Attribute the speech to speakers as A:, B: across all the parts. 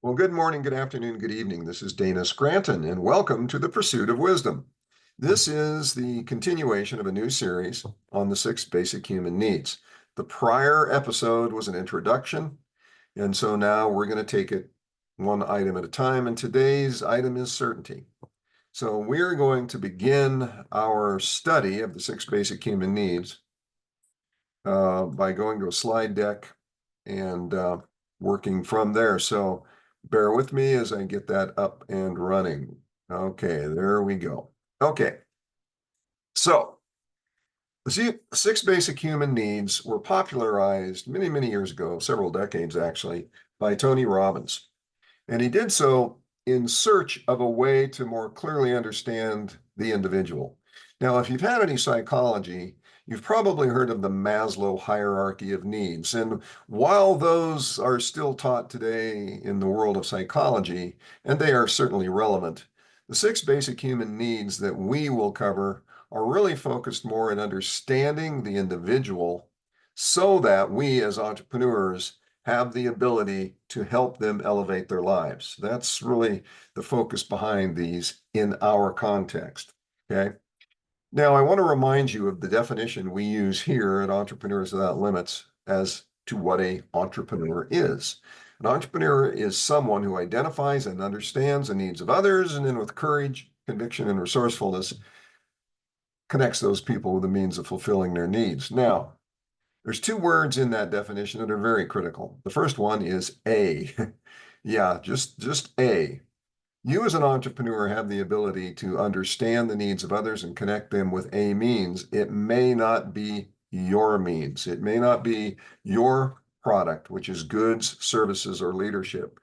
A: Well, good morning, good afternoon, good evening. This is Dana Scranton, and welcome to the Pursuit of Wisdom. This is the continuation of a new series on the 6 basic human needs. The prior episode was an introduction, and so now we're going to take it one item at a time, and today's item is certainty. So we're going to begin our study of the 6 basic human needs by going to a slide deck and working from there. So bear with me as I get that up and running. Okay, there we go. Okay, so the 6 basic human needs were popularized many, many years ago, several decades actually, by Tony Robbins. And he did so in search of a way to more clearly understand the individual. Now, if you've had any psychology, you've probably heard of the Maslow hierarchy of needs. And while those are still taught today in the world of psychology, and they are certainly relevant, the 6 basic human needs that we will cover are really focused more in understanding the individual so that we as entrepreneurs have the ability to help them elevate their lives. That's really the focus behind these in our context, okay? Now, I want to remind you of the definition we use here at Entrepreneurs Without Limits as to what an entrepreneur is. An entrepreneur is someone who identifies and understands the needs of others, and then with courage, conviction, and resourcefulness, connects those people with the means of fulfilling their needs. Now, there's 2 words in that definition that are very critical. The first one is A. Yeah, just A. You as an entrepreneur have the ability to understand the needs of others and connect them with a means. It may not be your means. It may not be your product, which is goods, services, or leadership.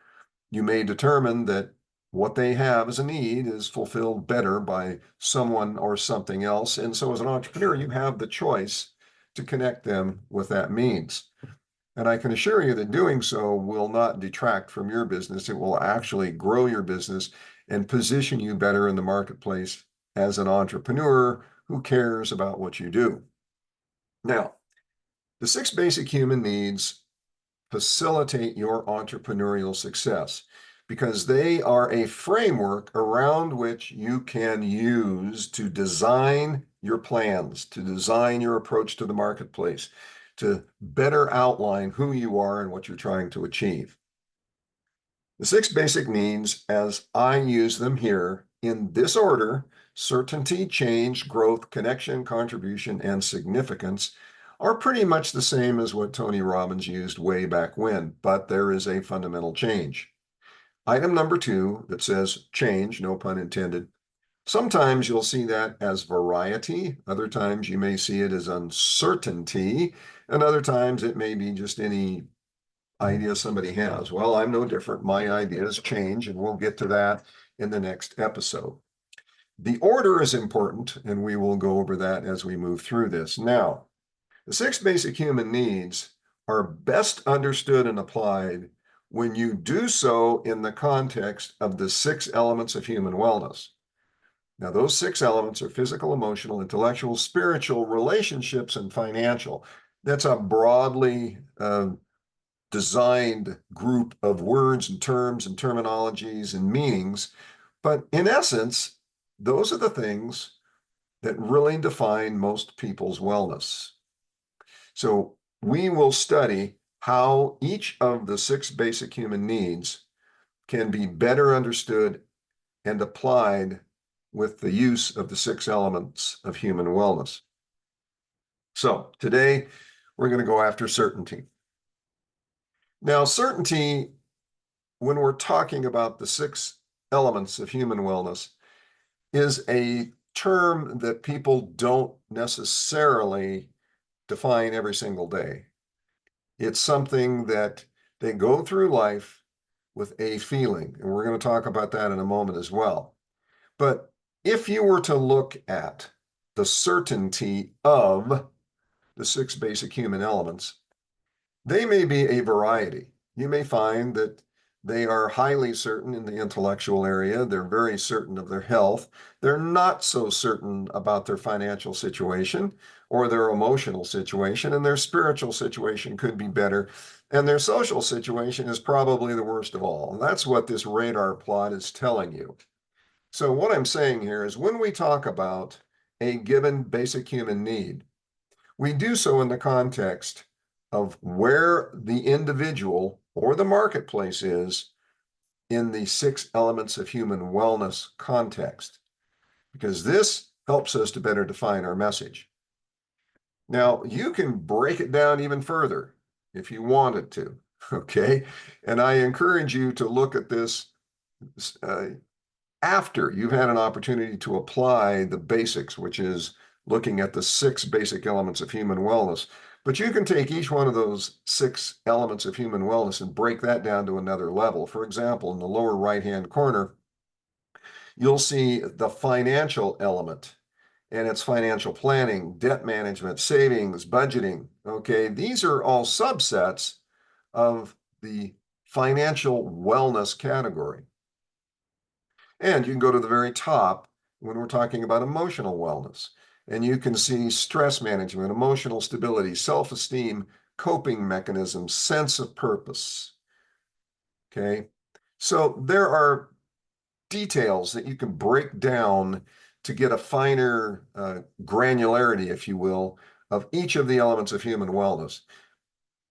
A: You may determine that what they have as a need is fulfilled better by someone or something else. And so as an entrepreneur, you have the choice to connect them with that means. And I can assure you that doing so will not detract from your business. It will actually grow your business and position you better in the marketplace as an entrepreneur who cares about what you do. Now, the 6 basic human needs facilitate your entrepreneurial success because they are a framework around which you can use to design your plans, to design your approach to the marketplace, to better outline who you are and what you're trying to achieve. The 6 basic needs, as I use them here in this order: certainty, change, growth, connection, contribution, and significance, are pretty much the same as what Tony Robbins used way back when, but there is a fundamental change. Item number 2 that says change, no pun intended. Sometimes you'll see that as variety. Other times you may see it as uncertainty. And other times it may be just any idea somebody has. Well, I'm no different. My ideas change, and we'll get to that in the next episode. The order is important, and we will go over that as we move through this. Now, the 6 basic human needs are best understood and applied when you do so in the context of the 6 elements of human wellness. Now, those 6 elements are physical, emotional, intellectual, spiritual, relationships, and financial. That's a broadly designed group of words and terms and terminologies and meanings. But in essence, those are the things that really define most people's wellness. So we will study how each of the 6 basic human needs can be better understood and applied with the use of the 6 elements of human wellness. So today we're going to go after certainty. Now, certainty, when we're talking about the 6 elements of human wellness, is a term that people don't necessarily define every single day. It's something that they go through life with a feeling, and we're going to talk about that in a moment as well. But if you were to look at the certainty of the 6 basic human elements, they may be a variety. You may find that they are highly certain in the intellectual area. They're very certain of their health. They're not so certain about their financial situation, or their emotional situation, and their spiritual situation could be better, and their social situation is probably the worst of all. And that's what this radar plot is telling you. So what I'm saying here is when we talk about a given basic human need, we do so in the context of where the individual or the marketplace is in the 6 elements of human wellness context, because this helps us to better define our message. Now, you can break it down even further if you wanted to, okay? And I encourage you to look at this after you've had an opportunity to apply the basics, which is looking at the 6 basic elements of human wellness. But you can take each one of those 6 elements of human wellness and break that down to another level. For example, in the lower right-hand corner, you'll see the financial element, and it's financial planning, debt management, savings, budgeting. Okay, these are all subsets of the financial wellness category. And you can go to the very top when we're talking about emotional wellness, and you can see stress management, emotional stability, self-esteem, coping mechanisms, sense of purpose. Okay, so there are details that you can break down to get a finer granularity, if you will, of each of the elements of human wellness.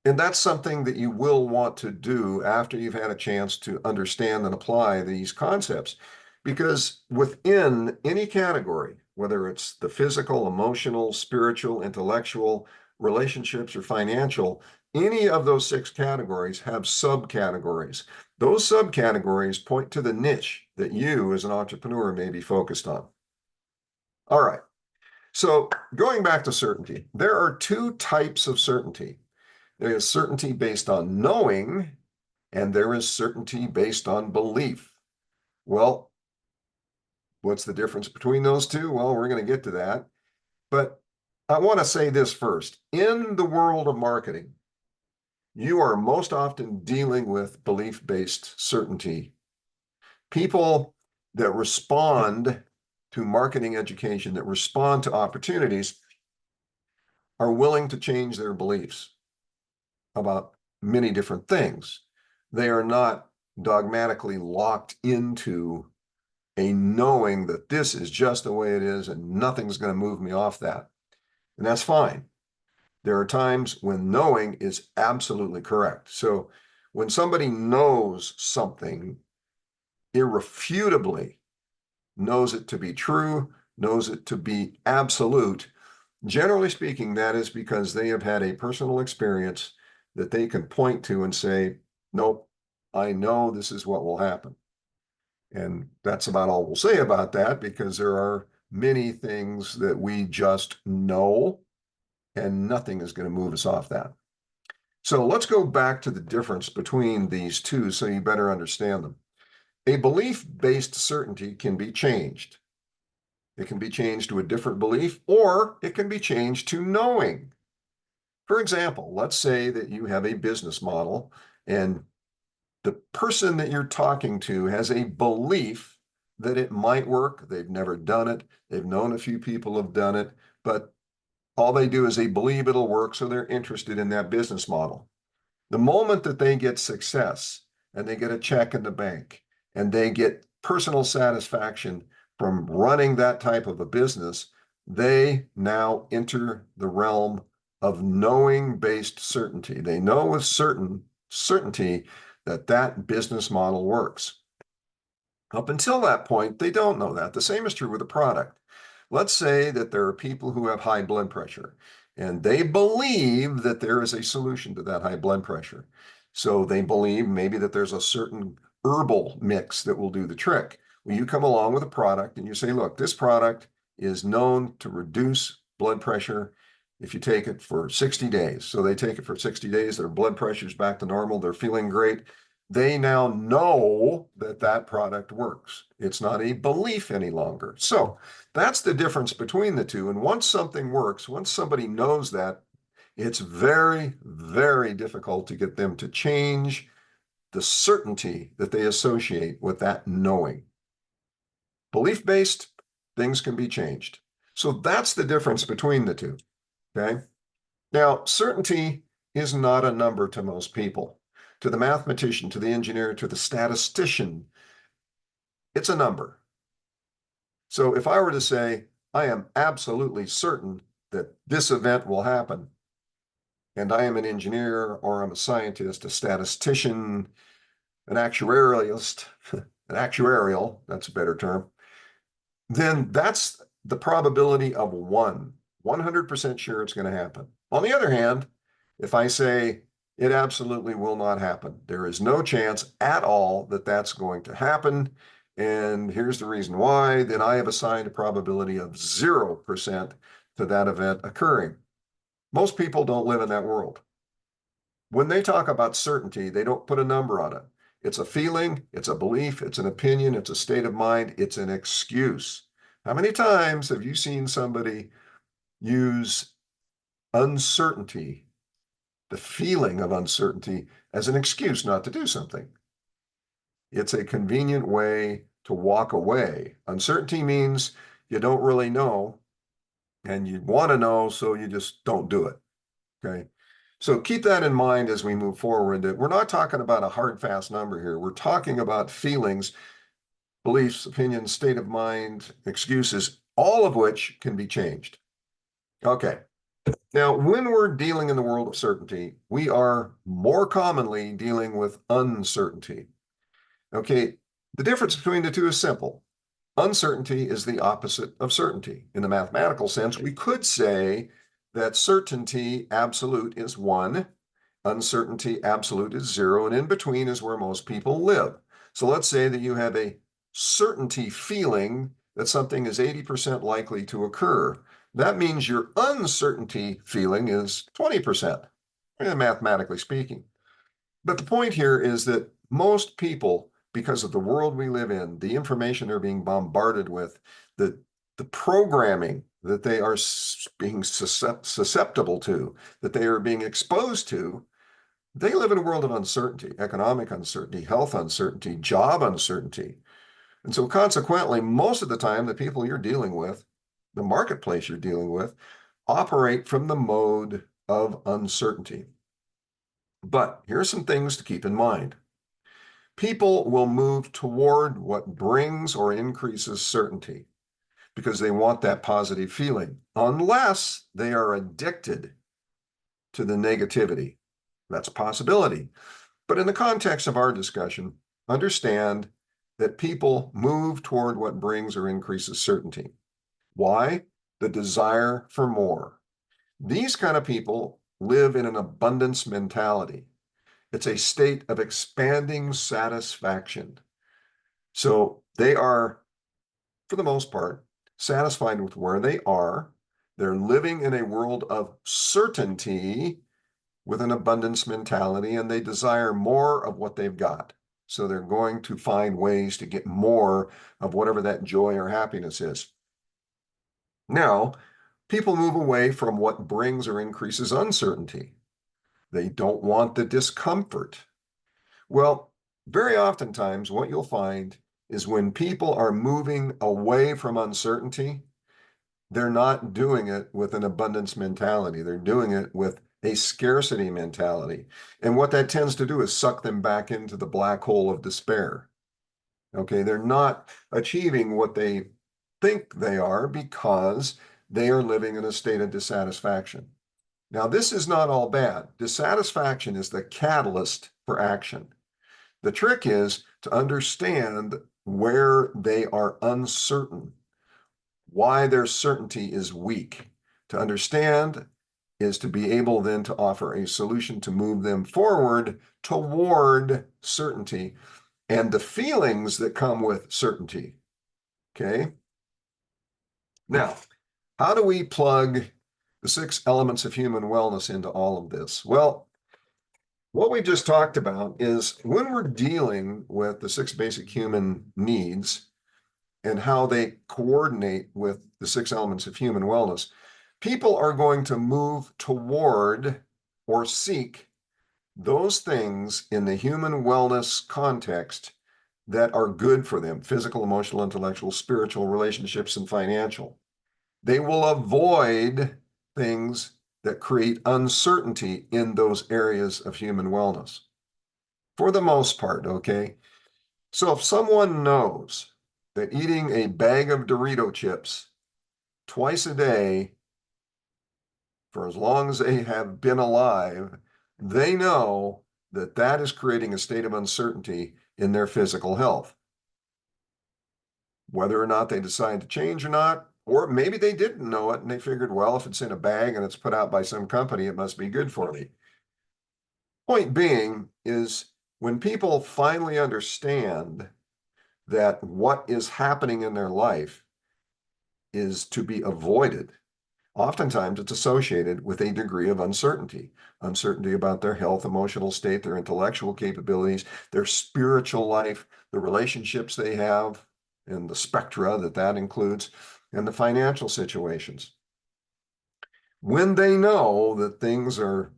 A: And that's something that you will want to do after you've had a chance to understand and apply these concepts. Because within any category, whether it's the physical, emotional, spiritual, intellectual, relationships, or financial, any of those 6 categories have subcategories. Those subcategories point to the niche that you as an entrepreneur may be focused on. All right. So going back to certainty, there are 2 types of certainty. There is certainty based on knowing, and there is certainty based on belief. Well, what's the difference between those 2? Well, we're going to get to that. But I want to say this first. In the world of marketing, you are most often dealing with belief-based certainty. People that respond to marketing education, that respond to opportunities, are willing to change their beliefs about many different things. They are not dogmatically locked into a knowing that this is just the way it is and nothing's going to move me off that. And that's fine. There are times when knowing is absolutely correct. So when somebody knows something irrefutably, knows it to be true, knows it to be absolute, generally speaking, that is because they have had a personal experience that they can point to and say, nope, I know this is what will happen. And that's about all we'll say about that, because there are many things that we just know, and nothing is going to move us off that. So let's go back to the difference between these 2 so you better understand them. A belief-based certainty can be changed. It can be changed to a different belief, or it can be changed to knowing. For example, let's say that you have a business model and the person that you're talking to has a belief that it might work. They've never done it. They've known a few people have done it, but all they do is they believe it'll work, so they're interested in that business model. The moment that they get success and they get a check in the bank and they get personal satisfaction from running that type of a business, they now enter the realm of knowing-based certainty. They know with certainty that that business model works. Up until that point, they don't know that. The same is true with a product. Let's say that there are people who have high blood pressure, and they believe that there is a solution to that high blood pressure. So they believe maybe that there's a certain herbal mix that will do the trick. Well, you come along with a product and you say, look, this product is known to reduce blood pressure if you take it for 60 days. So they take it for 60 days, their blood pressure is back to normal, they're feeling great. They now know that that product works. It's not a belief any longer. So that's the difference between the 2. And once something works, once somebody knows that, it's very, very difficult to get them to change the certainty that they associate with that knowing. Belief-based, things can be changed. So that's the difference between the 2. Okay. Now, certainty is not a number to most people. To the mathematician, to the engineer, to the statistician, it's a number. So if I were to say, I am absolutely certain that this event will happen, and I am an engineer or I'm a scientist, a statistician, an actuarialist, an actuarial, that's a better term, then that's the probability of 100% sure it's going to happen. On the other hand, if I say it absolutely will not happen, there is no chance at all that that's going to happen, and here's the reason why, then I have assigned a probability of 0% to that event occurring. Most people don't live in that world. When they talk about certainty, they don't put a number on it. It's a feeling, it's a belief, it's an opinion, it's a state of mind, it's an excuse. How many times have you seen somebody use uncertainty, the feeling of uncertainty, as an excuse not to do something? It's a convenient way to walk away. Uncertainty means you don't really know and you want to know, so you just don't do it. Okay. So keep that in mind as we move forward, that we're not talking about a hard, fast number here. We're talking about feelings, beliefs, opinions, state of mind, excuses, all of which can be changed. Okay. Now, when we're dealing in the world of certainty, we are more commonly dealing with uncertainty. Okay. The difference between the two is simple. Uncertainty is the opposite of certainty. In the mathematical sense, we could say that certainty absolute is 1, uncertainty absolute is 0, and in between is where most people live. So let's say that you have a certainty feeling that something is 80% likely to occur. That means your uncertainty feeling is 20%, mathematically speaking. But the point here is that most people, because of the world we live in, the information they're being bombarded with, the programming that they are being susceptible to, that they are being exposed to, they live in a world of uncertainty, economic uncertainty, health uncertainty, job uncertainty. And so consequently, most of the time, the people you're dealing with, the marketplace you're dealing with, operate from the mode of uncertainty. But here are some things to keep in mind. People will move toward what brings or increases certainty because they want that positive feeling, unless they are addicted to the negativity. That's a possibility. But in the context of our discussion, understand that people move toward what brings or increases certainty. Why? The desire for more. These kind of people live in an abundance mentality. It's a state of expanding satisfaction. So they are, for the most part, satisfied with where they are. They're living in a world of certainty with an abundance mentality, and they desire more of what they've got. So they're going to find ways to get more of whatever that joy or happiness is. Now, people move away from what brings or increases uncertainty. They don't want the discomfort. Well, very oftentimes what you'll find is when people are moving away from uncertainty, they're not doing it with an abundance mentality. They're doing it with a scarcity mentality. And what that tends to do is suck them back into the black hole of despair. Okay, they're not achieving what they think they are because they are living in a state of dissatisfaction. Now, this is not all bad. Dissatisfaction is the catalyst for action. The trick is to understand where they are uncertain, why their certainty is weak. To understand is to be able then to offer a solution to move them forward toward certainty and the feelings that come with certainty. Okay. Now, how do we plug the 6 elements of human wellness into all of this? Well, what we just talked about is when we're dealing with the 6 basic human needs and how they coordinate with the 6 elements of human wellness, people are going to move toward or seek those things in the human wellness context that are good for them: physical, emotional, intellectual, spiritual, relationships, and financial. They will avoid things that create uncertainty in those areas of human wellness. For the most part, okay? So if someone knows that eating a bag of Dorito chips twice a day for as long as they have been alive, they know that that is creating a state of uncertainty in their physical health. Whether or not they decide to change or not, or maybe they didn't know it and they figured, well, if it's in a bag and it's put out by some company, it must be good for me. Point being is when people finally understand that what is happening in their life is to be avoided, oftentimes it's associated with a degree of uncertainty, uncertainty about their health, emotional state, their intellectual capabilities, their spiritual life, the relationships they have, and the spectra that that includes, and the financial situations. When they know that things are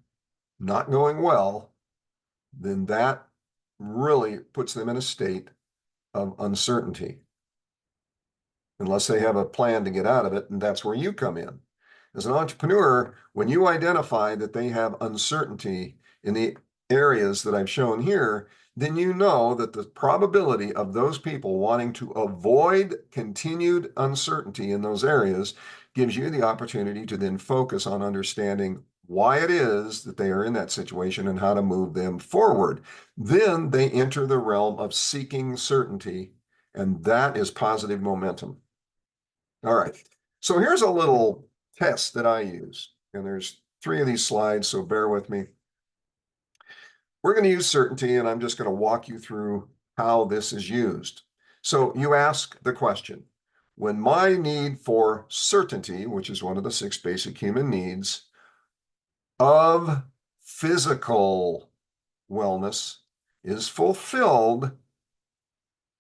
A: not going well, then that really puts them in a state of uncertainty, unless they have a plan to get out of it, and that's where you come in. As an entrepreneur, when you identify that they have uncertainty in the areas that I've shown here, then you know that the probability of those people wanting to avoid continued uncertainty in those areas gives you the opportunity to then focus on understanding why it is that they are in that situation and how to move them forward. Then they enter the realm of seeking certainty, and that is positive momentum. All right. So here's a little test that I use, and there's 3 of these slides, so bear with me. We're going to use certainty, and I'm just going to walk you through how this is used. So you ask the question, when my need for certainty, which is one of the 6 basic human needs, of physical wellness is fulfilled,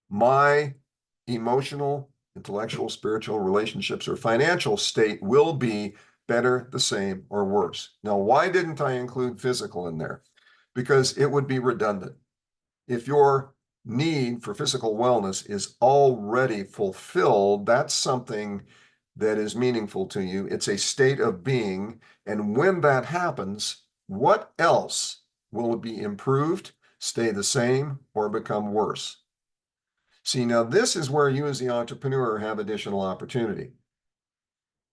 A: my emotional, intellectual, spiritual, relationships, or financial state will be better, the same, or worse. Now, why didn't I include physical in there? Because it would be redundant. If your need for physical wellness is already fulfilled, that's something that is meaningful to you. It's a state of being. And when that happens, what else will be improved, stay the same, or become worse? See, now this is where you as the entrepreneur have additional opportunity.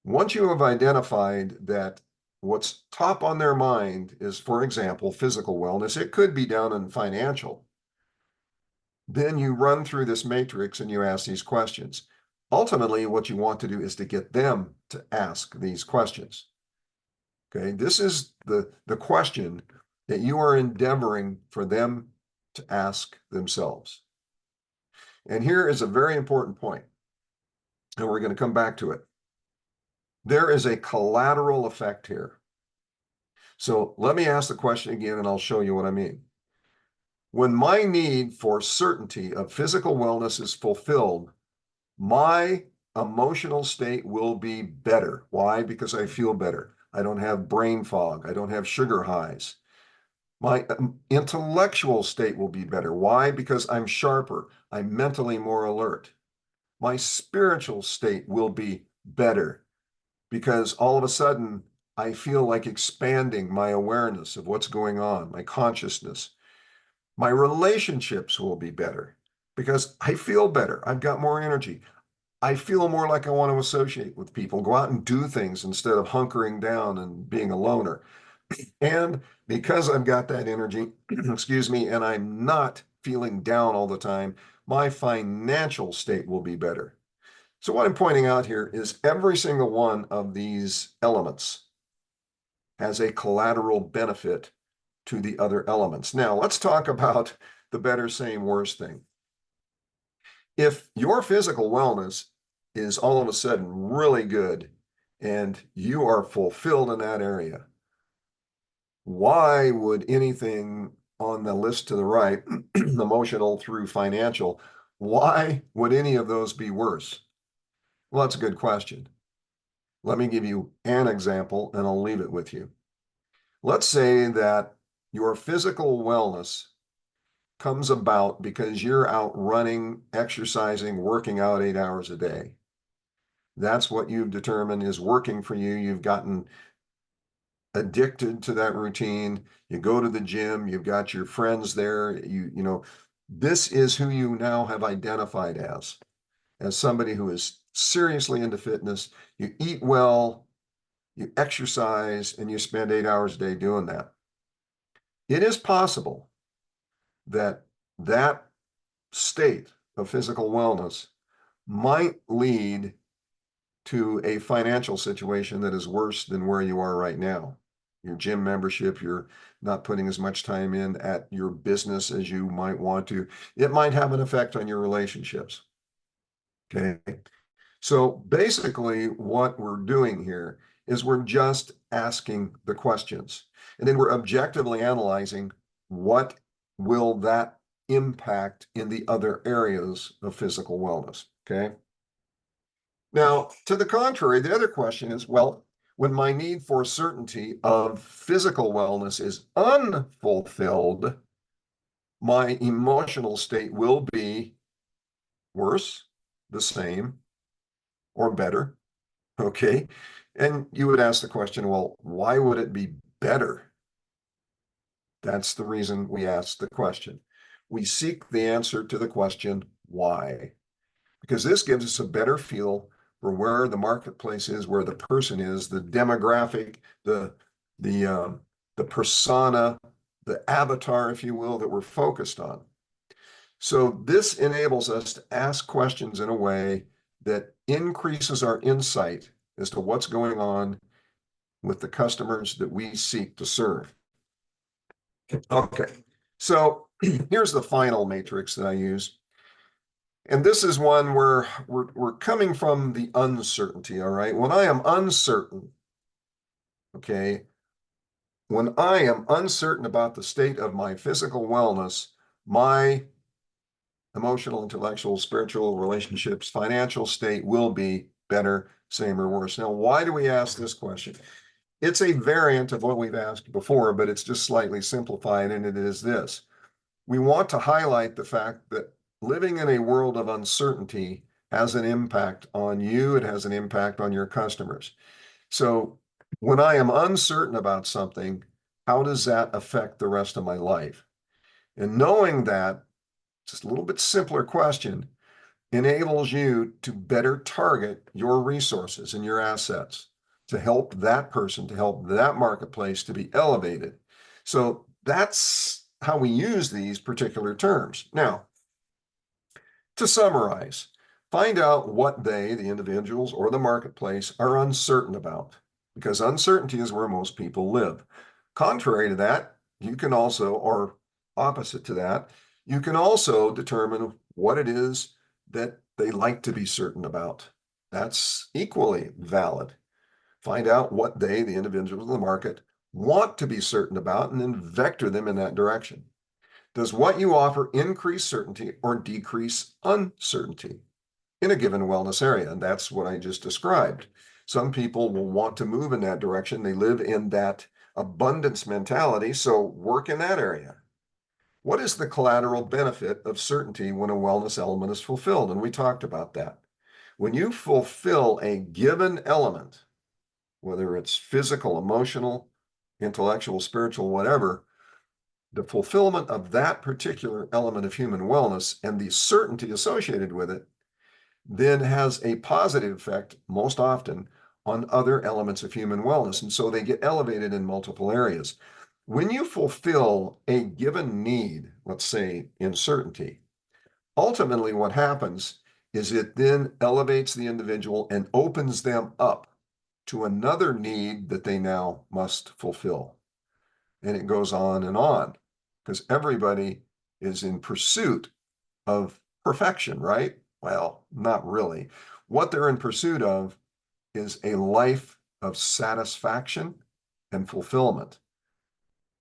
A: Once you have identified that what's top on their mind is, for example, physical wellness, it could be down in financial. Then you run through this matrix and you ask these questions. Ultimately, what you want to do is to get them to ask these questions. Okay, this is the question that you are endeavoring for them to ask themselves. And here is a very important point, and we're going to come back to it. There is a collateral effect here. So let me ask the question again, and I'll show you what I mean. When my need for certainty of physical wellness is fulfilled, my emotional state will be better. Why? Because I feel better. I don't have brain fog. I don't have sugar highs. My intellectual state will be better. Why? Because I'm sharper. I'm mentally more alert. My spiritual state will be better because all of a sudden I feel like expanding my awareness of what's going on, my consciousness. My relationships will be better because I feel better. I've got more energy. I feel more like I want to associate with people, go out and do things instead of hunkering down and being a loner. And because I've got that energy, excuse me, and I'm not feeling down all the time, my financial state will be better. So what I'm pointing out here is every single one of these elements has a collateral benefit to the other elements. Now, let's talk about the better, same, worse thing. If your physical wellness is all of a sudden really good and you are fulfilled in that area, why would anything on the list to the right, emotional through financial, why would any of those be worse? Well, that's a good question. Let me give you an example and I'll leave it with you. Let's say that your physical wellness comes about because you're out running, exercising, working out 8 hours a day. That's what you've determined is working for you. You've gotten addicted to that routine. You go to the gym, you've got your friends there. This is who you now have identified as somebody who is seriously into fitness. You eat well, you exercise, and you spend 8 hours a day doing that. It is possible that that state of physical wellness might lead to a financial situation that is worse than where you are right now. Your gym membership, you're not putting as much time in at your business as you might want to. It might have an effect on your relationships. Okay. So basically, what we're doing here is we're just asking the questions, and then we're objectively analyzing what will that impact in the other areas of physical wellness. Okay. Now, to the contrary, the other question is, well, when my need for certainty of physical wellness is unfulfilled, my emotional state will be worse, the same, or better. Okay. And you would ask the question, well, why would it be better? That's the reason we ask the question. We seek the answer to the question, why? Because this gives us a better feel for where the marketplace is, where the person is, the demographic, the persona, the avatar, if you will, that we're focused on. So this enables us to ask questions in a way that increases our insight as to what's going on with the customers that we seek to serve. Okay, so here's the final matrix that I use. And this is one where we're coming from the uncertainty, all right? When I am uncertain, okay, when I am uncertain about the state of my physical wellness, my emotional, intellectual, spiritual, relationships, financial state will be better, same, or worse. Now, why do we ask this question? It's a variant of what we've asked before, but it's just slightly simplified, and it is this. We want to highlight the fact that living in a world of uncertainty has an impact on you. It has an impact on your customers. So when I am uncertain about something, how does that affect the rest of my life? And knowing that, just a little bit simpler question, enables you to better target your resources and your assets to help that person, to help that marketplace to be elevated. So that's how we use these particular terms. Now, to summarize, find out what they, the individuals or the marketplace, are uncertain about, because uncertainty is where most people live. Contrary to that, you can also, or opposite to that, you can also determine what it is that they like to be certain about. That's equally valid. Find out what they, the individuals in the market, want to be certain about, and then vector them in that direction. Does what you offer increase certainty or decrease uncertainty in a given wellness area? And that's what I just described. Some people will want to move in that direction. They live in that abundance mentality, so work in that area. What is the collateral benefit of certainty when a wellness element is fulfilled? And we talked about that. When you fulfill a given element, whether it's physical, emotional, intellectual, spiritual, whatever, the fulfillment of that particular element of human wellness and the certainty associated with it then has a positive effect, most often, on other elements of human wellness. And so they get elevated in multiple areas. When you fulfill a given need, let's say in certainty, ultimately what happens is it then elevates the individual and opens them up to another need that they now must fulfill. And it goes on, because everybody is in pursuit of perfection, right? Well, not really. What they're in pursuit of is a life of satisfaction and fulfillment.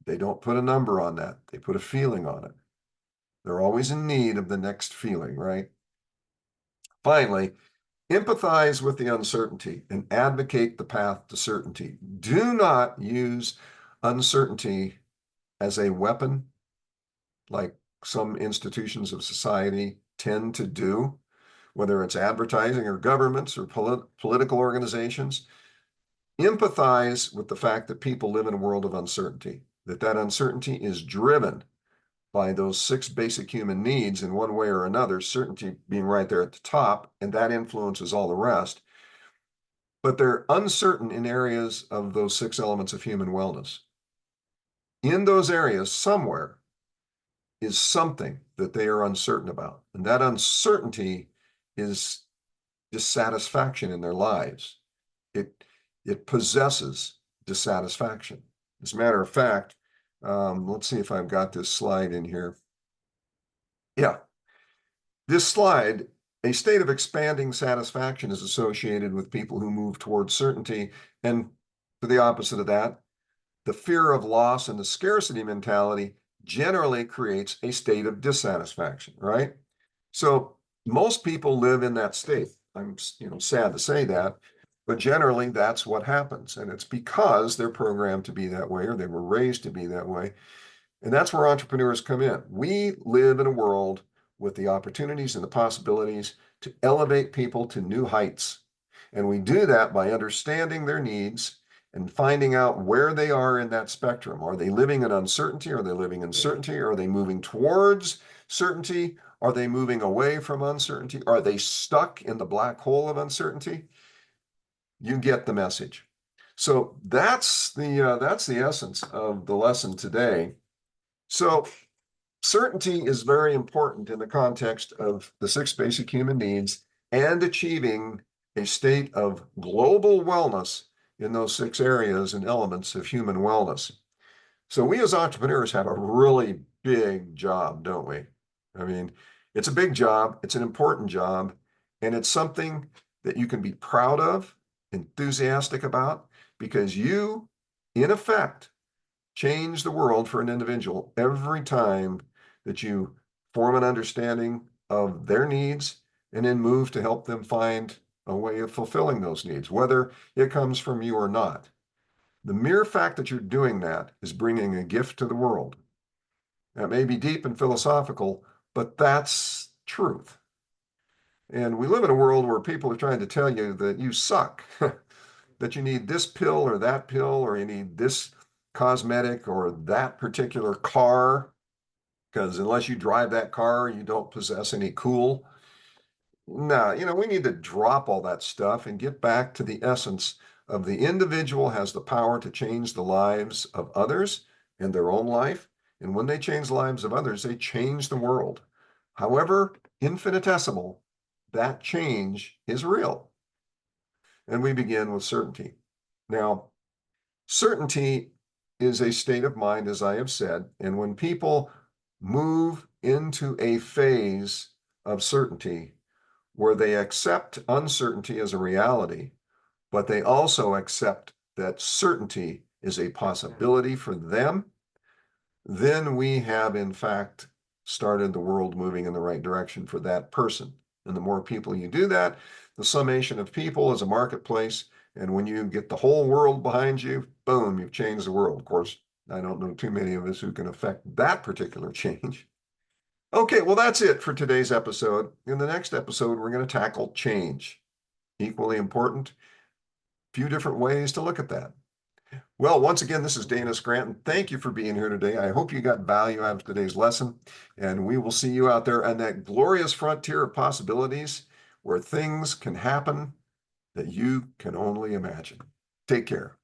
A: They don't put a number on that. They put a feeling on it. They're always in need of the next feeling, right? Finally, empathize with the uncertainty and advocate the path to certainty. Do not use uncertainty as a weapon, like some institutions of society tend to do, whether it's advertising or governments or political organizations. empathize with the fact that people live in a world of uncertainty, that uncertainty is driven by those 6 basic human needs in one way or another, certainty being right there at the top, and that influences all the rest. But they're uncertain in areas of those 6 elements of human wellness. In those areas, somewhere is something that they are uncertain about. And that uncertainty is dissatisfaction in their lives. It possesses dissatisfaction. As a matter of fact, let's see if I've got this slide in here. Yeah, this slide, a state of expanding satisfaction is associated with people who move towards certainty. And to the opposite of that, the fear of loss and the scarcity mentality generally creates a state of dissatisfaction, right? So most people live in that state. I'm, sad to say that, but generally that's what happens. And it's because they're programmed to be that way or they were raised to be that way. And that's where entrepreneurs come in. We live in a world with the opportunities and the possibilities to elevate people to new heights. And we do that by understanding their needs and finding out where they are in that spectrum. Are they living in uncertainty? Are they living in certainty? Are they moving towards certainty? Are they moving away from uncertainty? Are they stuck in the black hole of uncertainty? You get the message. So that's the essence of the lesson today. So certainty is very important in the context of the 6 basic human needs and achieving a state of global wellness in those 6 areas and elements of human wellness. So we as entrepreneurs have a really big job, don't we? I mean, it's a big job, it's an important job, and it's something that you can be proud of, enthusiastic about, because you, in effect, change the world for an individual every time that you form an understanding of their needs and then move to help them find a way of fulfilling those needs, whether it comes from you or not. The mere fact that you're doing that is bringing a gift to the world. That may be deep and philosophical, but that's truth. And we live in a world where people are trying to tell you that you suck, that you need this pill or that pill, or you need this cosmetic or that particular car, because unless you drive that car, you don't possess any cool. No, we need to drop all that stuff and get back to the essence of the individual has the power to change the lives of others and their own life. And when they change the lives of others, they change the world. However infinitesimal, that change is real. And we begin with certainty. Now, certainty is a state of mind, as I have said, and when people move into a phase of certainty where they accept uncertainty as a reality, but they also accept that certainty is a possibility for them, then we have, in fact, started the world moving in the right direction for that person. And the more people you do that, the summation of people is a marketplace. And when you get the whole world behind you, boom, you've changed the world. Of course, I don't know too many of us who can affect that particular change. Okay, well, that's it for today's episode. In the next episode, we're going to tackle change. Equally important, few different ways to look at that. Well, once again, this is Dana Scranton. Thank you for being here today. I hope you got value out of today's lesson, and we will see you out there on that glorious frontier of possibilities where things can happen that you can only imagine. Take care.